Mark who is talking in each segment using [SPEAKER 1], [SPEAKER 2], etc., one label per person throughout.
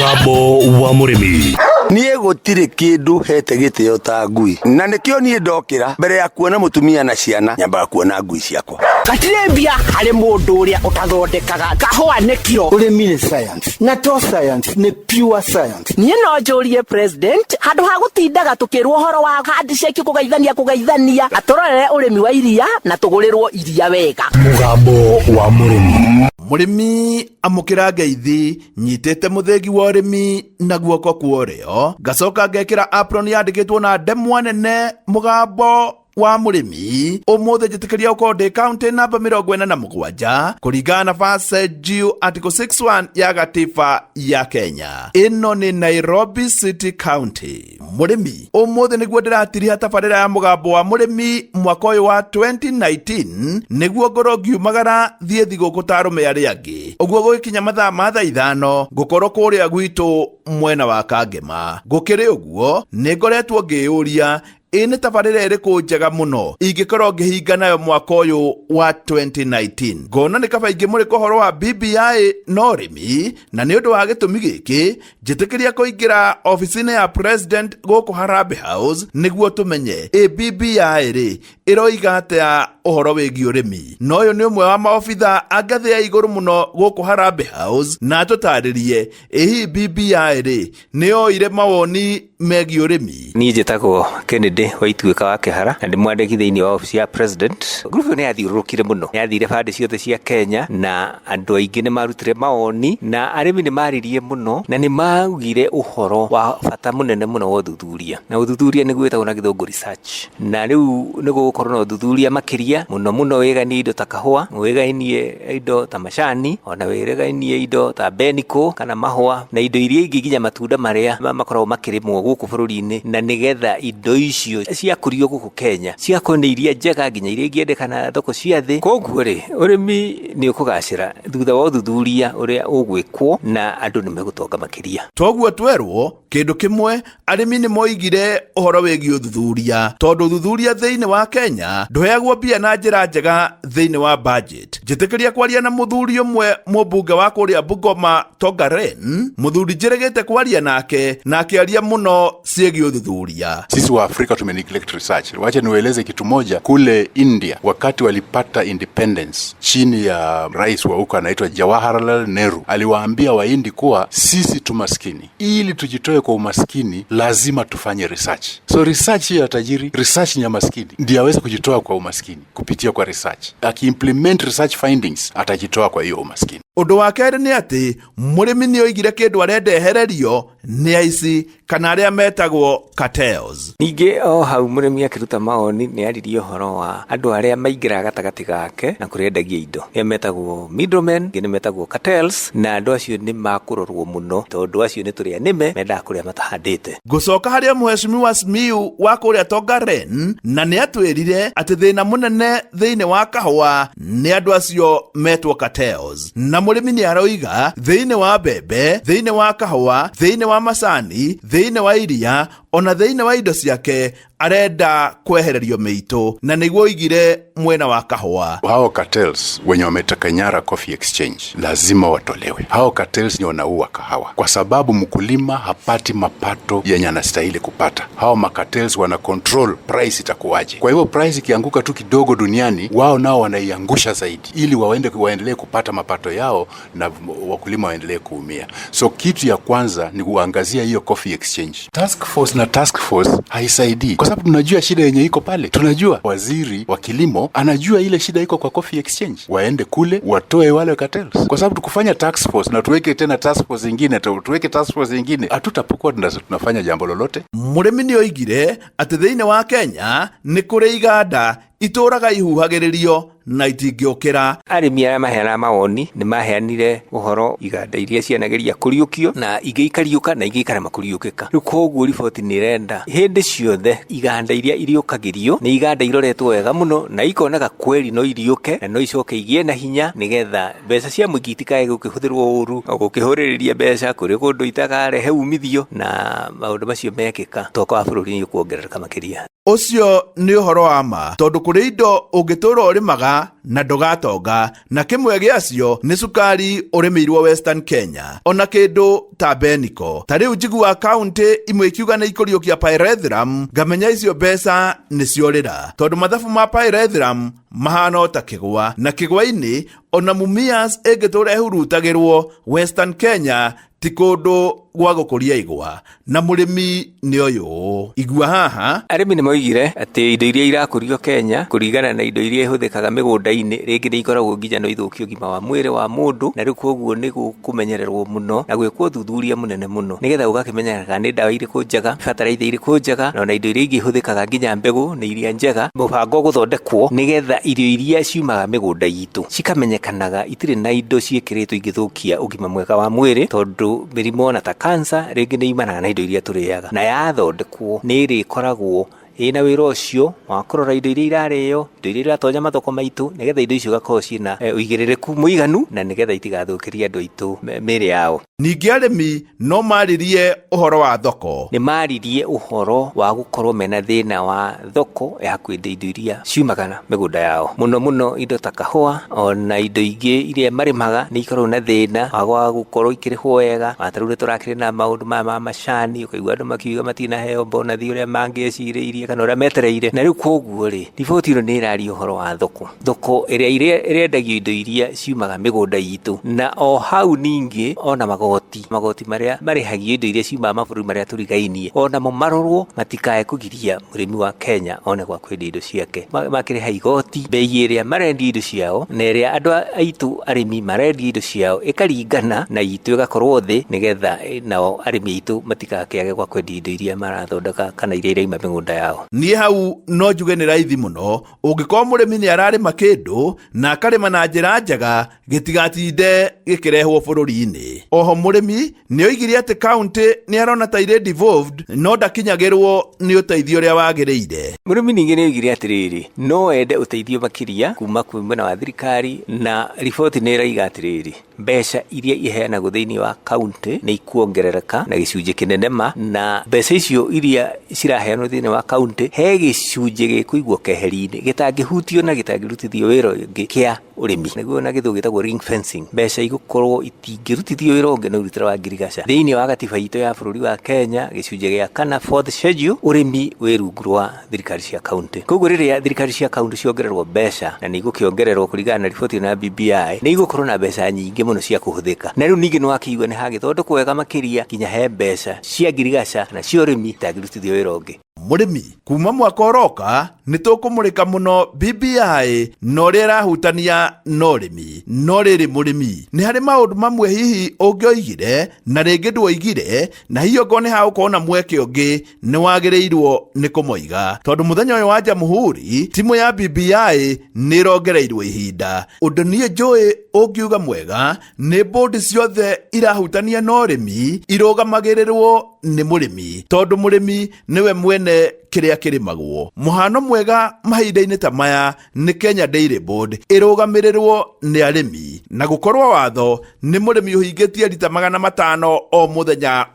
[SPEAKER 1] Mugambo wa Murimi.
[SPEAKER 2] Niĩ gũtirĩ kĩndũ hete gĩtĩo ta ngui, na nĩkĩo niĩ ndokĩra mbere ya kuona mũtumia na ciana nyambaga kuona ngui ciakwa.
[SPEAKER 3] Gatirĩ mbia harĩ mũndũ ũrĩa ũtathondekaga kahũa nĩ kiro.
[SPEAKER 4] Ũrĩmi nĩ science na to science nĩ pure science.
[SPEAKER 3] Niĩ no njũrie president handũ ha gũtindaga tũkĩrwo ũhoro wa handshake kũgeithania atũrorere ũrĩmi wa iria na tũgũrĩrwo iria wega.
[SPEAKER 1] Mugambo wa Murimi.
[SPEAKER 5] Murimi amukira ngeithi nyitete muthegi wa urimi na guoko kuorio gacoka ngekira apron yandikitwo na ndemwa nene Mugambo wa Murimi umuthi njitikiria ukonde county namba 47 kuringana na verse G article 61 ya gatiba ya Kenya. Ino ni Nairobi City County. Murimi umuthi niguo ndiratiriha tabarira ya Mugambo wa Murimi mwaka uyu wa 2019 niguo ngoro ngiumagara thie thiguku tarume ari angi uguo gukinya mathaa ma thaa 5 ngukorwo kuria gwitu mwena wa Kangema. Gukiri uguo ningoretwo ngiuria ene tabarira iriku njega muno ingikorwo ngihinga nayo mwaka uyu wa 2019. Ngona ni kaba ingi muri kohoro wa BBI no rimi na ni undu wa gitumi giki njitikiria kuingira ofisine ya president guku Harambee House niguo tumenye BBI ri iroiga atia uhoro wigi urimi. No uyu ni umwe wa maofitha angathi ya iguru muno guku Harambee House na tutaririe ehi BBI ri ni oire mawoni megi urimi.
[SPEAKER 6] Ni njitagwo Kennedy Waituika wa Kihara na ndimwandiki thiini wa ofisi ya president. Grupu ni athiururukire muno, ni athire bande ciothe cia Kenya na andu aingi ni marutire maoni na arimi ni maririe muno na ni maugire uhoro wa bata munene muno wa uthuthuria. Na uthuthuria ni gwitagwo na githungu research, na riu ni gukorwo na uthuthuria makiria muno weganie indo ta kahua, weganie indo ta macani, ona weganie indo ta beniko kana mahua na indo iria ingi nginya matunda maria makoragwo makirimwo guku bururi-ini, na nigetha indo icio ciakurio guku Kenya ciakone iria njega nginya iria ingiendekana thoko cia thi. Koguo ri urimi ni ukugacira thutha wa uthuthuria uria ugwikwo na andu ni megutonga makiria.
[SPEAKER 5] Toguo twerwo kindu kimwe arimi ni moigire uhoro wegi uthuthuria tondu uthuthuria thiini wa Kenya nduheagwo mbia na njira njega thiini wa budget. Njitikiria kwaria na muthuri umwe mubunge wa kuria Bungoma Tongaren, muthuri njiregete kwaria nake na akiaria muno ciegi uthuthuria.
[SPEAKER 7] Sisi wa Afrika tumeneglect research. Wacha niwaeleze kitu moja. Kule India wakati walipata independence chini ya rais wa huko anaitwa Jawaharlal Nehru, aliwaambia Wahindi kuwa sisi tumaskini, ili tujitoe kwa umaskini lazima tufanye research. So research ya tajiri, research ya maskini ndiye aweze kujitoa kwa umaskini kupitia kwa research. Akiimplement research findings atajitoa kwa hiyo umaskini.
[SPEAKER 5] Undu wa keri ni ati murimi ni oigire kindu arendehererio ni aici kana aria metagwo cartels.
[SPEAKER 6] Ninge o hau murimi akiruta maoni ni aririe uhoro wa andu aria maingira gatagati gake na kurendagia indo ni metagwo middlemen, ni metagwo cartels, na andu acio ni makurorwo muno tondu acio ni turia nime menda kuria matahandite.
[SPEAKER 5] Gucoka haria muheshimiwa Simiu wa kuria Tongaren na ni atwirire ati thina munene thiini wa kahua ni andu acio metwo cartels. Na murimi ni aroiga thiini wa bebe, thiini wa kahua, thiini wa macani, thiini wa iria ona thiini wa indo ciake arenda kwehererio miito na niguo igire mwena wa kahua.
[SPEAKER 7] Hao cartels wenye wametaka nyara Coffee Exchange lazima watolewe. Hao cartels ni wanaua kahawa kwa sababu mkulima hapati mapato yenye anastahili kupata. Hao makartels wana control price itakuwaje. Kwa hivyo price ikianguka tu kidogo duniani, wao nao wanaiangusha zaidi ili waendelee kupata mapato yao na wakulima waendelee kuumia. So kitu ya kwanza ni kuangazia hiyo Coffee Exchange. Task force na task force haisaidii kwa sababu tunajua shida yenye iko pale. Tunajua waziri wa kilimo anajua ile shida iko kwa Coffee Exchange. Waende kule watoe wale cartels. Kwa sababu tukufanya task force na tuweke tena task force nyingine, tuweke task force nyingine, hatutapokuwa tunafanya jambo lolote.
[SPEAKER 5] Murimi ni oigire ati thiini wa Kenya ni kuri iganda ituraga ihuhagiririo na itingiukira.
[SPEAKER 6] Arimi aria maheana mawoni ni maheanire uhoro iganda iria cianageria kuriukio na igeikariuka na igeikara makuriukika. Riu koguo riboti ni renda hindi ciothe iganda iria iriukagirio ni iganda iroretwo wega muno na ikonaga kweli no iriuke na no icoke igie na hinya nigetha mbeca cia muingi itikae gukihũthĩrwo uru o gukihũrĩrĩria mbeca kuri kundu itakarehe umithio na maundu macio mekika toka wa bururi ni kuongerereka makiria.
[SPEAKER 5] Ucio ni uhoro wa ma tondu kũrĩ indo ũngĩtũũra ũrĩmaga na ndũgatonga, na kĩmwe gĩacio nĩ cukari ũrĩmĩirwo Western Kenya, ona kĩndũ ta Benico. Ta rĩu njiguaga kaunti imwe ikiuga nĩ ikũriũkia pyrethrum, ngamenya icio mbeca nĩ ciorĩra, tondũ mathabu ma pyrethrum mahana ta kĩgwa, na kĩgwa-inĩ ona Mumias ĩngĩtũũra ĩhurutagĩrwo, Western Kenya ti kũndũ gwa gũkũria igwa, na mũrĩmi nĩ ũyũ. Igua haha
[SPEAKER 6] arĩmi nĩ moigire atĩ indo iria irakũrio Kenya kũringana na indo iria ihũthĩkaga mĩgũnda-inĩ rĩngĩ nĩ ikoragwo nginya no ithũkie ũgima wa mwĩrĩ wa mũndũ, na rĩu koguo nĩ gũkũmenyererwo mũno na gwĩkwo ũthuthuria mũnene mũno nĩgetha ũgakĩmenyeka nĩ ndawa irĩkũ njega, bataraitha irĩkũ njega, na ona indo iria ingĩ ihũthĩkaga nginya mbegũ nĩ iria njega, mũbango gũthondekwo nĩgetha irio iria ciumaga mĩgũnda itũ cikamenyekanaga itirĩ na indo ciĩkĩrĩtwo ingĩthũkia ũgima mwega wa mwĩrĩ, tondũ mĩrimũ ona ta kansa rĩngĩ nĩ imanaga na indo iria tũrĩaga, na yathondekwo nĩ ĩrĩkoragwo ĩna wĩra ũcio wa kũrora indo iria irarĩo, indo iria iratonya mathoko maitũ, nĩgetha indo icio igakorwo ciĩna ũigĩrĩrĩku mũiganu, na nĩgetha itigathũkĩrie andũ aitũ mĩĩrĩ yao.
[SPEAKER 5] Ningĩ arĩmi no maririe ũhoro wa thoko.
[SPEAKER 6] Nĩ maririe ũhoro wa gũkorwo mena thĩna wa thoko ya kwendia indo iria ciumaga mĩgũnda yao, mũno mũno indo ta kahũa ona indo ingĩ iria marĩmaga nĩ ikoragwo na thĩna wa gũkorwo ikĩrĩhwo wega. Tarĩu tũrakĩrĩ na maũndũ ma macani, ũkaigua andũ makiuga matinaheo bonathi ũrĩa mangĩecirĩirie kana ũrĩa metereire, na rĩu koguo rĩ, riboti ĩno nĩ ĩraria ũhoro wa thoko ĩrĩa ĩrendagio indo iria ciumaga mĩgũnda itũ, na o hau ningĩ ona magoti marĩa marĩhagio indo iria ciumaga mabũrũri marĩa tũrigainie, onamo marorwo matikae kũgiria mũrĩmi wa Kenya one gwa kwendia indo ciake, makĩrĩha igoti, bei ĩrĩa marendia indo ciao na ĩrĩa andũ aitũ arĩmi marendia indo ciao ĩkaringana na itũ ĩgakorwo thĩ, nĩgetha nao arĩmi aitũ matikakĩage gwa kwendia indo iria marathondeka kana iria iraima mĩgũnda yao.
[SPEAKER 5] Niĩ hau no njuge nĩ raithi mũno ũngĩkorwo mũrĩmi nĩ ararĩma kĩndũ na akarĩma na njĩra njega gĩtigatinde gĩkĩrehwo bũrũri-inĩ. Oho mũrĩmi nĩ oigire atĩ kaunti nĩ arona ta irĩ devolved no ndakinyagĩrwo nĩ ũteithio ũrĩa wagĩrĩire.
[SPEAKER 6] Mũrĩmi ningĩ nĩ oigire atĩrĩrĩ no ende ũteithio makĩria kuma kwĩ mwena wa thirikari, na riboti nĩ ĩraiga atĩrĩrĩ mbeca iria iheanagwo thĩinĩ wa kaunti nĩ ikuongerereka na gĩcunjĩ kĩnene ma, na mbeca icio iria ciraheanwo thĩinĩ wa kaunti he gĩcunjĩ gĩkũigwo keheri-inĩ gĩtangĩhutio na gĩtangĩrutithio wĩra ũngĩ kĩa ũrĩmi, nĩguo na gĩthũngũ gĩtagwo ring fencing. Mbeca igũkorwo itingĩrutithio wĩra ũngĩ na ũrutĩra wa ngirigaca thĩinĩ wa gatiba itũ ya bũrũri wa Kenya, gĩcunjĩ gĩa kana 4th schedule, ũrĩmi wĩ rungu rwa thirikari cia kaunti. Koguo rĩrĩa thirikari cia kaunti ciongererwo mbeca, na nĩ igũkĩongererwo kũringana na riboti na BBI, nĩ igũkorwo na mbeca nyingĩ mũno cia kũhũthĩka, na rĩu ningĩ nĩ wakĩigua nĩ hagĩthondekwo wega makĩria nginya he mbeca cia ngirigaca na cia ũrĩmi itangĩrutithio wĩra ũngĩ.
[SPEAKER 5] Mũrĩmi kuma mwaka ũroka nĩ tũkũmũrĩka mũno BBI na ũrĩa ĩrahutania na ũrĩmi. No rĩrĩ mũrĩmi, nĩ harĩ maũndũ mamwe hihi ũngĩoigire na rĩngĩ ndwoigire, na hihi ongorwo nĩ hagũkorwo na mweke ũngĩ nĩ wagĩrĩirwo nĩ kũmoiga, tondũ mũthenya ũyũ wa Jamhuri timu ya BBI nĩ ĩrongereirwo ihinda. Ũndũ niĩ njũĩ ũngiuga mwega nĩ bondi ciothe irahutania na ũrĩmi irũgamagĩrĩrwo nĩ mũrĩmi, tondũ mũrĩmi nĩwe mwene kĩrĩa kĩrĩmagwo. Mũhano mwega mahinda-inĩ ta maya nĩ Kenya Dairy Board ĩrũgamĩrĩrwo nĩ arĩmi, na gũkorwo watho nĩ mũrĩmi ũhingĩtie lita 500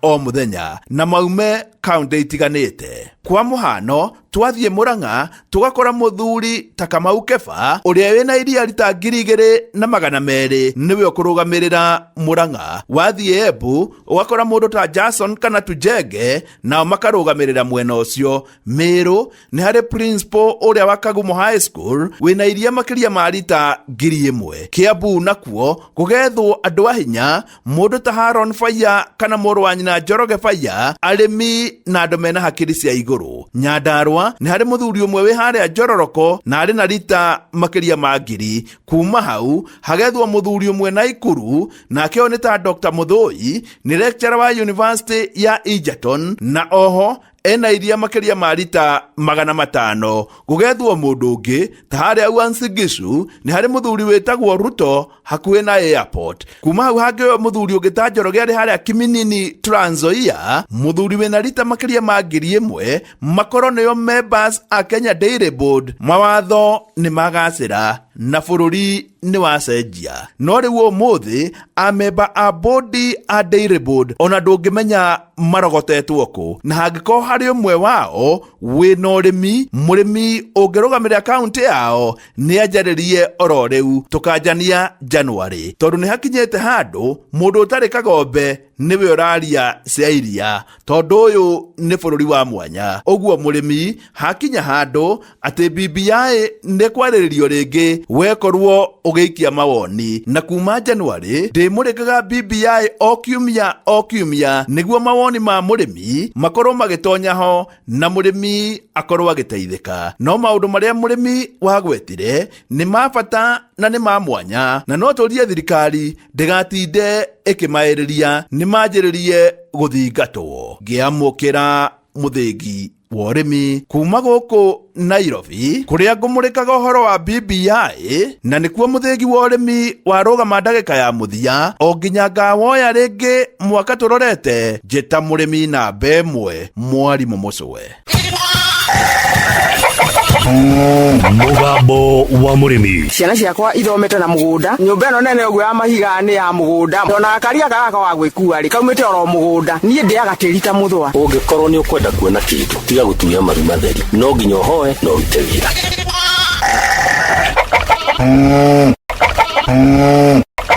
[SPEAKER 5] o mũthenya na maume kaunti itiganĩte. Kwa mũhano twathiĩ Murang'a tũgakora mũthuri ta Kamau Keba ũrĩa wĩna iria lita 2,200 nĩwe ũkũrũgamĩrĩra Murang'a. Wathiĩ Embu ũgakora mũndũ ta Jason kana Tujenge nao makarũgamĩrĩra mwena ũcio. Meru nĩ harĩ principal ũrĩa wa Kagumo High School wĩna iria makĩria ma lita 1,000. Kiambu nakuo kũgethwo andũ a hinya, mũndũ ta Haron Faya kana mũrũ wa nyina Njoroge Faya, arĩmi na andũ mena hakiri cia igũrũ. Nyandarua nĩ harĩ mũthuri ũmwe wĩ harĩa Njororoko na arĩ na lita makĩria ma 1,000. Kuma hau hagethwo mũthuri ũmwe Naikuru, nake nĩ ta Dr. Muthoi, nĩ lecturer wa University ya Egerton na oho ena iria makĩria ma lita 500. Gũgethwo mũndũ ũngĩ ta harĩa Uasin Gishu nĩ harĩ mũthuri wĩtagwo Ruto hakuhĩ na airport. Kuma hau hangĩ mũthuri ũngĩ ta Njoroge arĩ harĩa Kiminini Trans Nzoia, mũthuri wĩna lita makĩria ma 1,000 makorwo nĩo members a Kenya Dairy Board. Mawatho nĩ magacĩra na bũrũri nĩ wacenjia, no rĩu ũmũthĩ amemba a bodi a Dairy Board ona ndũngĩmenya marogotetwo kũ, na hangĩkorwo harĩ ũmwe wao wina urimi murimi ungirugamira kaunti yao ni ajaririe oro riu tukanjania January tondu ni hakinyete handu mundu utari kagombe niwe uraria cia iria tondu uyu ni bururi wa mwanya uguo murimi hakinya handu ati BBI ni kwariririo ringi wekorwo ugiikia mawoni na kuma January ndimurikaga BBI o kiumia niguo mawoni ma murimi makorwo magitonya ho na murimi akorwo agiteithika no maundu maria murimi wagwetire ni mabata na ni ma mwanya na no turie thirikari ndigatinde ikimairiria ni manjiririe guthingatwo ngiamukira muthingi wa urimi kuma guku Nairobi kuria ngumurikaga uhoro wa BBI na nikuo muthingi wa urimi warugama ndagika ya muthia o nginya ngawoya ringi mwaka turorete njita murimi namba imwe Mwarimu Mucwe.
[SPEAKER 1] Mugambo wa murimi.
[SPEAKER 3] Ciana ciakwa ithomete na mugunda nyumba ino nene uguo ya mahiga ni ya mugunda ona karia gaka wa gwikua ri kaumite oro mugunda nie ndiaga tirita muthwa
[SPEAKER 8] ungikorwo ni ukwenda kuona kindu tiga gutuya maru matheri no nginya hoe no rute wira